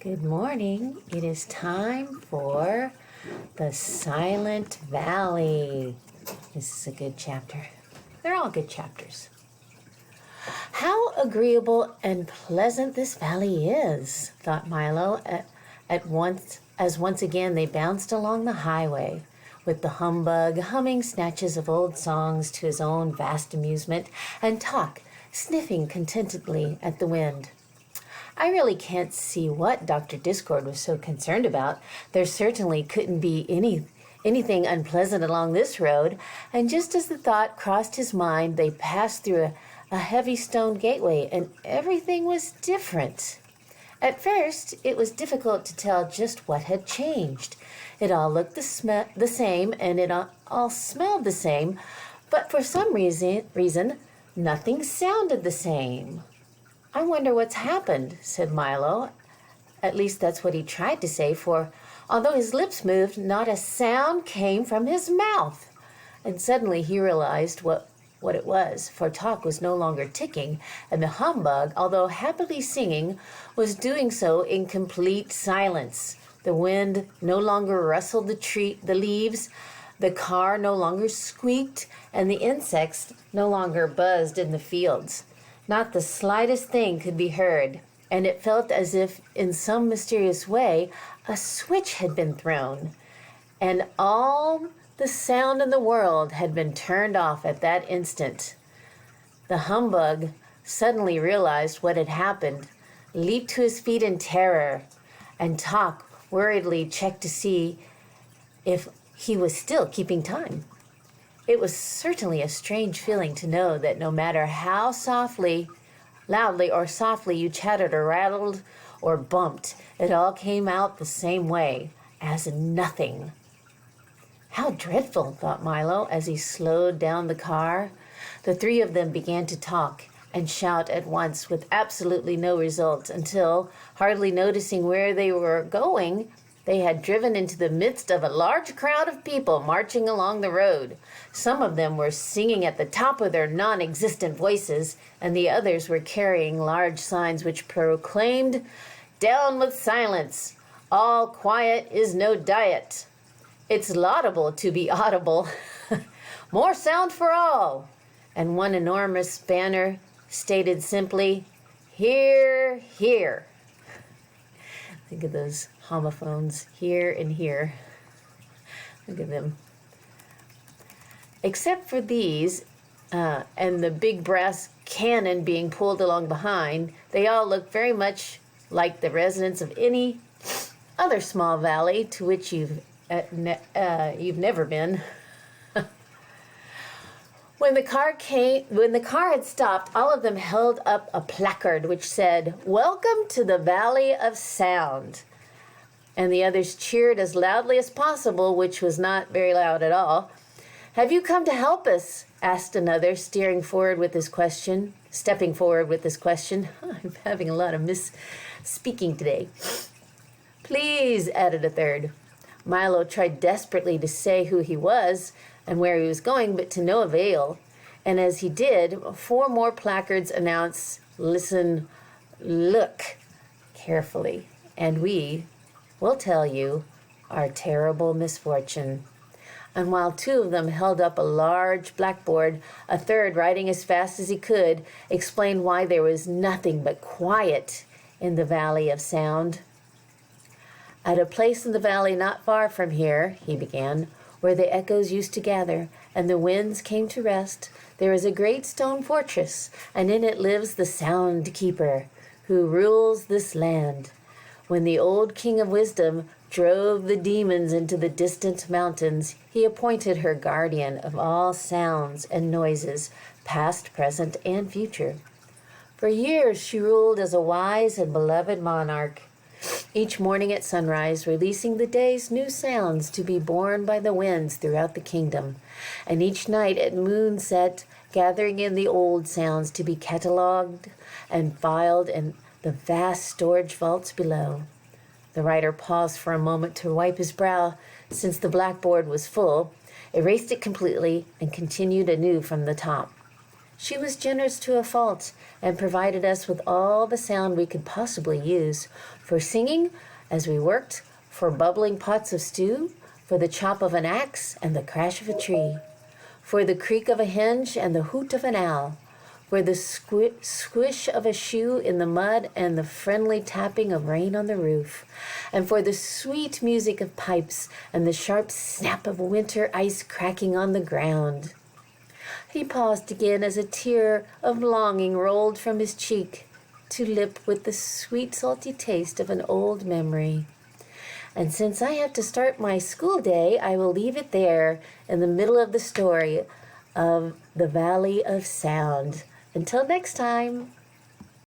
Good morning. It is time for the Silent Valley. This is a good chapter. They're all good chapters. How agreeable and pleasant this valley is, thought Milo as once again they bounced along the highway, with the humbug humming snatches of old songs to his own vast amusement, and Talk sniffing contentedly at the wind. I really can't see what Dr. Discord was so concerned about. There certainly couldn't be anything unpleasant along this road, and just as the thought crossed his mind, they passed through a heavy stone gateway, and everything was different. At first, it was difficult to tell just what had changed. It all looked the same, and it all smelled the same, but for some reason, nothing sounded the same. I wonder what's happened, said Milo. At least that's what he tried to say, for although his lips moved, not a sound came from his mouth. And suddenly he realized what it was, for Talk was no longer ticking, and the humbug, although happily singing, was doing so in complete silence. The wind no longer rustled the leaves, the car no longer squeaked, and the insects no longer buzzed in the fields. Not the slightest thing could be heard, and it felt as if, in some mysterious way, a switch had been thrown, and all the sound in the world had been turned off at that instant. The humbug suddenly realized what had happened, leaped to his feet in terror, and Talk worriedly checked to see if he was still keeping time. It was certainly a strange feeling to know that no matter how loudly or softly you chattered or rattled or bumped, it all came out the same way, as nothing. How dreadful, thought Milo as he slowed down the car. The three of them began to talk and shout at once with absolutely no result until, hardly noticing where they were going, they had driven into the midst of a large crowd of people marching along the road. Some of them were singing at the top of their non-existent voices, and the others were carrying large signs which proclaimed, "Down with silence! All quiet is no diet! It's laudable to be audible! More sound for all!" And one enormous banner stated simply, "Hear, hear!" Think of those homophones, here and here. Look at them. Except for these and the big brass cannon being pulled along behind, they all look very much like the residents of any other small valley to which you've never been. When the car had stopped, all of them held up a placard which said, "Welcome to the Valley of Sound." And the others cheered as loudly as possible, which was not very loud at all. "Have you come to help us?" asked another, stepping forward with this question. I'm having a lot of misspeaking today. "Please," added a third. Milo tried desperately to say who he was and where he was going, but to no avail. And as he did, 4 more placards announced, "Listen, look carefully, and we will tell you our terrible misfortune." And while 2 of them held up a large blackboard, a third, writing as fast as he could, explained why there was nothing but quiet in the Valley of Sound. "At a place in the valley not far from here," he began, "where the echoes used to gather and the winds came to rest, there is a great stone fortress, and in it lives the Sound Keeper, who rules this land. When the old King of Wisdom drove the demons into the distant mountains, he appointed her guardian of all sounds and noises, past, present, and future. For years she ruled as a wise and beloved monarch, each morning at sunrise releasing the day's new sounds to be borne by the winds throughout the kingdom, and each night at moonset gathering in the old sounds to be catalogued and filed in the vast storage vaults below." The writer paused for a moment to wipe his brow, since the blackboard was full, erased it completely, and continued anew from the top. She was generous to a fault and provided us with all the sound we could possibly use for singing as we worked, for bubbling pots of stew, for the chop of an axe and the crash of a tree, for the creak of a hinge and the hoot of an owl, for the squish of a shoe in the mud and the friendly tapping of rain on the roof, and for the sweet music of pipes and the sharp snap of winter ice cracking on the ground. He paused again as a tear of longing rolled from his cheek to lip with the sweet salty taste of an old memory. And since I have to start my school day, I will leave it there in the middle of the story of the Valley of Sound. Until next time.